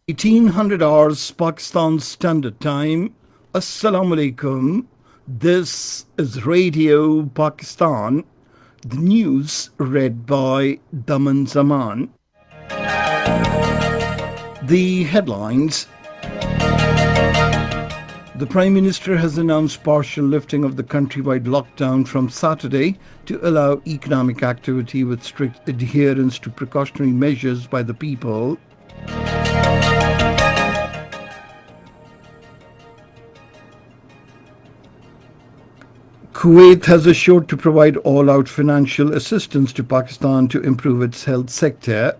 1800 hours Pakistan Standard Time. Assalamu alaikum. This is Radio Pakistan. The news read by Daman Zaman. The headlines. The Prime Minister has announced partial lifting of the countrywide lockdown from Saturday to allow economic activity with strict adherence to precautionary measures by the people. Kuwait has assured to provide all-out financial assistance to Pakistan to improve its health sector.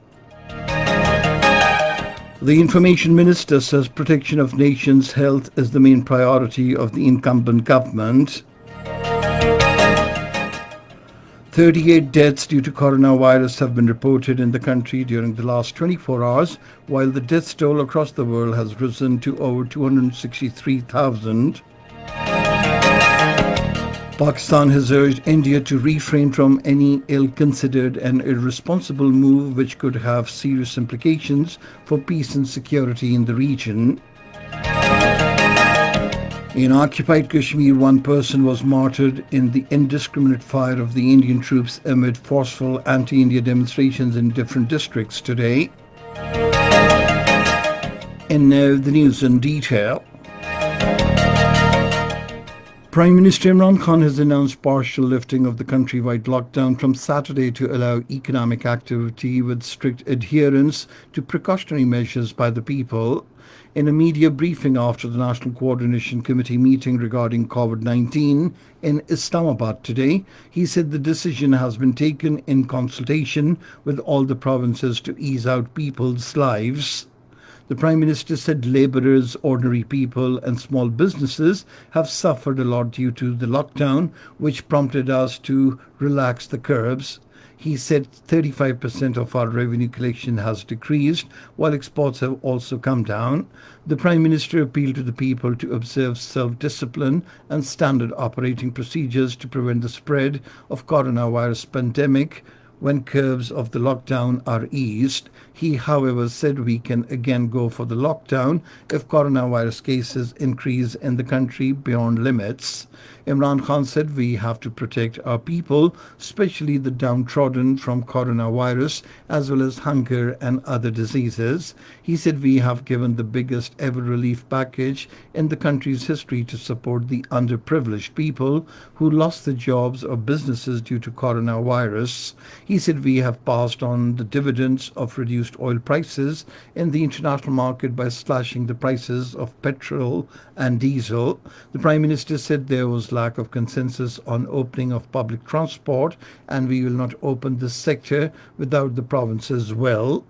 The Information Minister says protection of nation's health is the main priority of the incumbent government. 38 deaths due to coronavirus have been reported in the country during the last 24 hours, while the death toll across the world has risen to over 263,000. Pakistan has urged India to refrain from any ill-considered and irresponsible move which could have serious implications for peace and security in the region. In occupied Kashmir, one person was martyred in the indiscriminate fire of the Indian troops amid forceful anti-India demonstrations in different districts today. And now the news in detail. Prime Minister Imran Khan has announced partial lifting of the countrywide lockdown from Saturday to allow economic activity with strict adherence to precautionary measures by the people. In a media briefing after the National Coordination Committee meeting regarding COVID-19 in Islamabad today, he said the decision has been taken in consultation with all the provinces to ease out people's lives. The Prime Minister said labourers, ordinary people and small businesses have suffered a lot due to the lockdown, which prompted us to relax the curbs. He said 35% of our revenue collection has decreased, while exports have also come down. The Prime Minister appealed to the people to observe self-discipline and standard operating procedures to prevent the spread of coronavirus pandemic when curbs of the lockdown are eased. He, however, said we can again go for the lockdown if coronavirus cases increase in the country beyond limits. Imran Khan said we have to protect our people, especially the downtrodden, from coronavirus as well as hunger and other diseases. He said we have given the biggest ever relief package in the country's history to support the underprivileged people who lost their jobs or businesses due to coronavirus. He said we have passed on the dividends of reduced oil prices in the international market by slashing the prices of petrol and diesel. The Prime Minister said there was lack of consensus on opening of public transport and we will not open this sector without the province's will.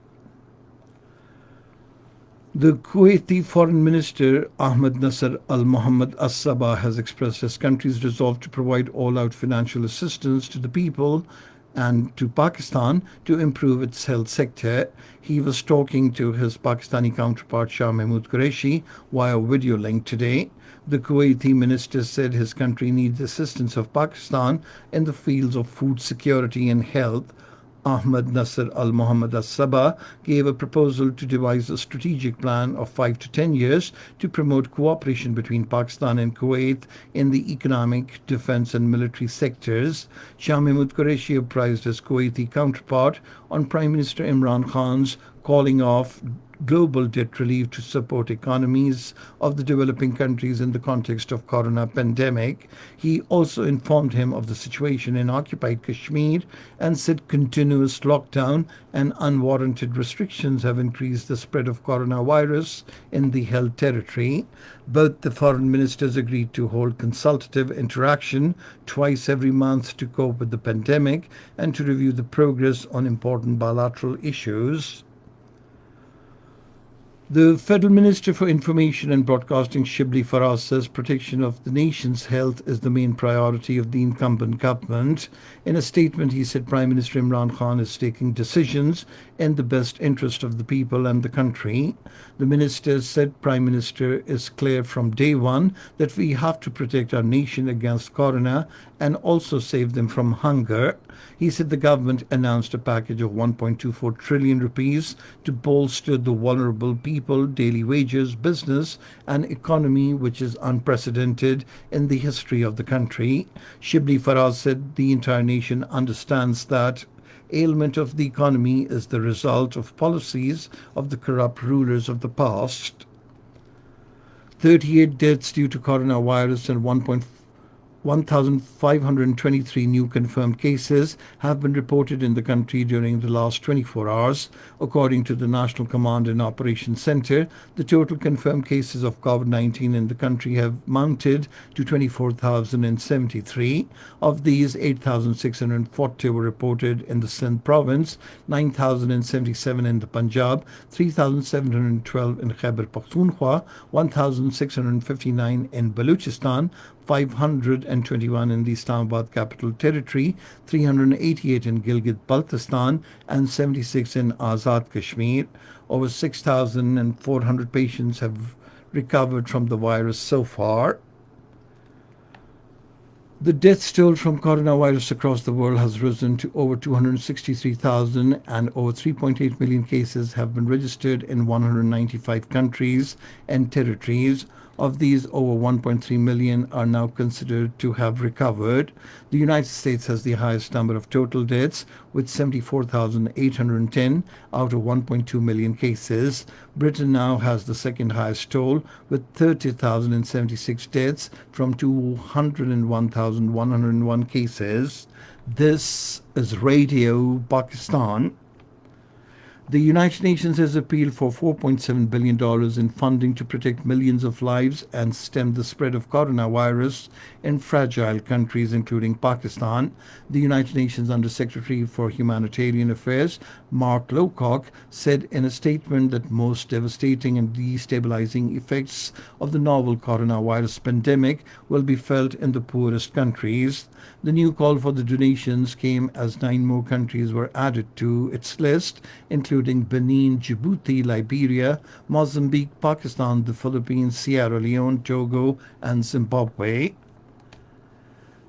The Kuwaiti Foreign Minister Ahmed Nasser Al Mohammed As Sabah has expressed his country's resolve to provide all-out financial assistance to the people and to Pakistan to improve its health sector. He was talking to his Pakistani counterpart Shah Mahmood Qureshi via video link today. The Kuwaiti minister said his country needs assistance of Pakistan in the fields of food security and health. Ahmed Nasser Al Mohammed As Sabah gave a proposal to devise a strategic plan of 5 to 10 years to promote cooperation between Pakistan and Kuwait in the economic, defense and military sectors. Shah Mahmood Qureshi apprised his Kuwaiti counterpart on Prime Minister Imran Khan's calling off global debt relief to support economies of the developing countries in the context of corona pandemic. He also informed him of the situation in occupied Kashmir and said continuous lockdown and unwarranted restrictions have increased the spread of coronavirus in the held territory. Both the foreign ministers agreed to hold consultative interaction twice every month to cope with the pandemic and to review the progress on important bilateral issues. The Federal Minister for Information and Broadcasting Shibli Farah says protection of the nation's health is the main priority of the incumbent government. In a statement, he said Prime Minister Imran Khan is taking decisions in the best interest of the people and the country. The minister said Prime Minister is clear from day one that we have to protect our nation against corona and also save them from hunger. He said the government announced a package of 1.24 trillion rupees to bolster the vulnerable people people, daily wages, business, and economy, which is unprecedented in the history of the country. Shibli Faraz said the entire nation understands that ailment of the economy is the result of policies of the corrupt rulers of the past. 38 deaths due to coronavirus and 1,523 new confirmed cases have been reported in the country during the last 24 hours. According to the National Command and Operations Center, the total confirmed cases of COVID-19 in the country have mounted to 24,073. Of these, 8,640 were reported in the Sindh province, 9,077 in the Punjab, 3,712 in Khyber Pakhtunkhwa, 1,659 in Baluchistan, 521 in the Islamabad Capital Territory, 388 in Gilgit-Baltistan, and 76 in Azad Kashmir. Over 6,400 patients have recovered from the virus so far. The death toll from coronavirus across the world has risen to over 263,000, and over 3.8 million cases have been registered in 195 countries and territories. Of these, over 1.3 million are now considered to have recovered. The United States has the highest number of total deaths, with 74,810 out of 1.2 million cases. Britain now has the second highest toll, with 30,076 deaths from 201,101 cases. This is Radio Pakistan. The United Nations has appealed for $4.7 billion in funding to protect millions of lives and stem the spread of coronavirus in fragile countries, including Pakistan. The United Nations Under-Secretary for Humanitarian Affairs, Mark Lowcock, said in a statement that most devastating and destabilizing effects of the novel coronavirus pandemic will be felt in the poorest countries. The new call for the donations came as 9 more countries were added to its list, including Benin, Djibouti, Liberia, Mozambique, Pakistan, the Philippines, Sierra Leone, Togo, and Zimbabwe.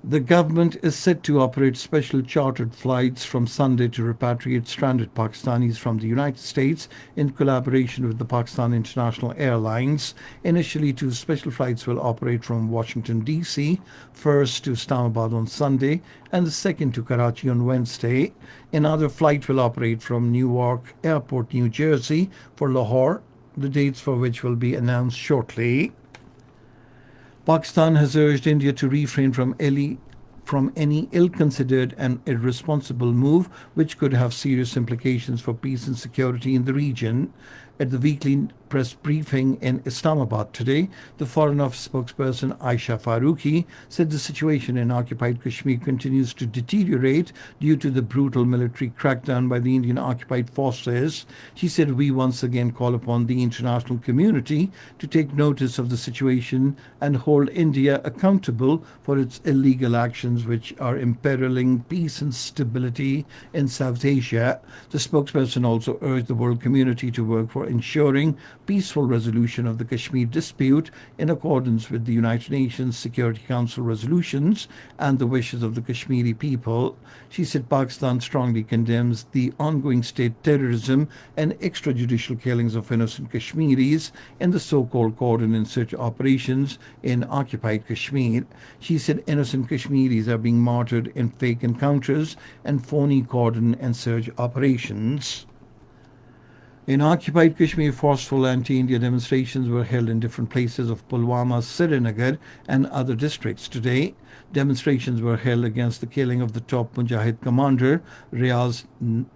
The government is set to operate special chartered flights from Sunday to repatriate stranded Pakistanis from the United States in collaboration with the Pakistan International Airlines. Initially, 2 special flights will operate from Washington, D.C., first to Islamabad on Sunday and the second to Karachi on Wednesday. Another flight will operate from Newark Airport, New Jersey for Lahore, the dates for which will be announced shortly. Pakistan has urged India to refrain from any ill-considered and irresponsible move which could have serious implications for peace and security in the region. At the weekly press briefing in Islamabad today, the Foreign Office spokesperson Aisha Faruqi said the situation in occupied Kashmir continues to deteriorate due to the brutal military crackdown by the Indian occupied forces. She said, "We once again call upon the international community to take notice of the situation and hold India accountable for its illegal actions which are imperiling peace and stability in South Asia." The spokesperson also urged the world community to work for ensuring peaceful resolution of the Kashmir dispute in accordance with the United Nations Security Council resolutions and the wishes of the Kashmiri people. She said Pakistan strongly condemns the ongoing state terrorism and extrajudicial killings of innocent Kashmiris in the so-called cordon and search operations in occupied Kashmir. She said innocent Kashmiris are being martyred in fake encounters and phony cordon and search operations. In occupied Kashmir, forceful anti-India demonstrations were held in different places of Pulwama, Srinagar, and other districts today. Demonstrations were held against the killing of the top Mujahid commander, Riaz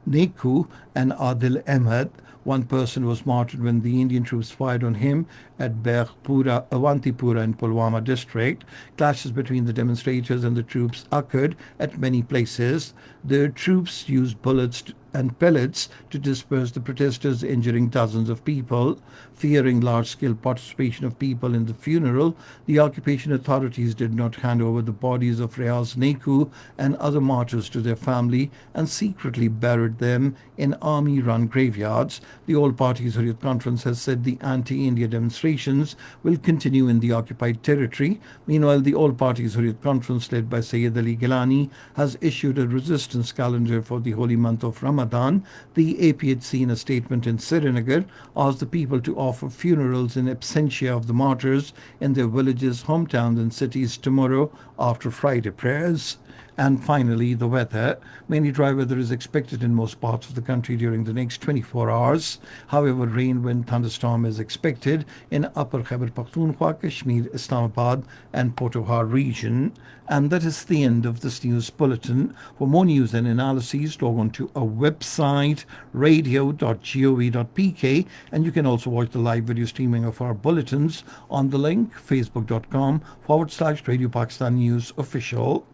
Neku, and Adil Ahmed. One person was martyred when the Indian troops fired on him at Bhagpura, Avantipura in Pulwama district. Clashes between the demonstrators and the troops occurred at many places. The troops used bullets and pellets to disperse the protesters, injuring dozens of people. Fearing large-scale participation of people in the funeral, the occupation authorities did not hand over the bodies of Riaz Neku and other martyrs to their family and secretly buried them in army-run graveyards. The All Parties Hurriyat Conference has said the anti-India demonstrations will continue in the occupied territory. Meanwhile, the All Parties Hurriyat Conference, led by Sayyid Ali Gilani, has issued a resistance calendar for the holy month of Ramadan Ramadan. The APHC, in a statement in Srinagar, asked the people to offer funerals in absentia of the martyrs in their villages, hometowns and cities tomorrow after Friday prayers. And finally, the weather. Mainly dry weather is expected in most parts of the country during the next 24 hours. However, rain, wind, thunderstorm is expected in Upper Khyber Pakhtunkhwa, Kashmir, Islamabad and Potawar region. And that is the end of this news bulletin. For more news and analyses, log on to our website, radio.gov.pk, and you can also watch the live video streaming of our bulletins on the link facebook.com/Radio Pakistan News Official.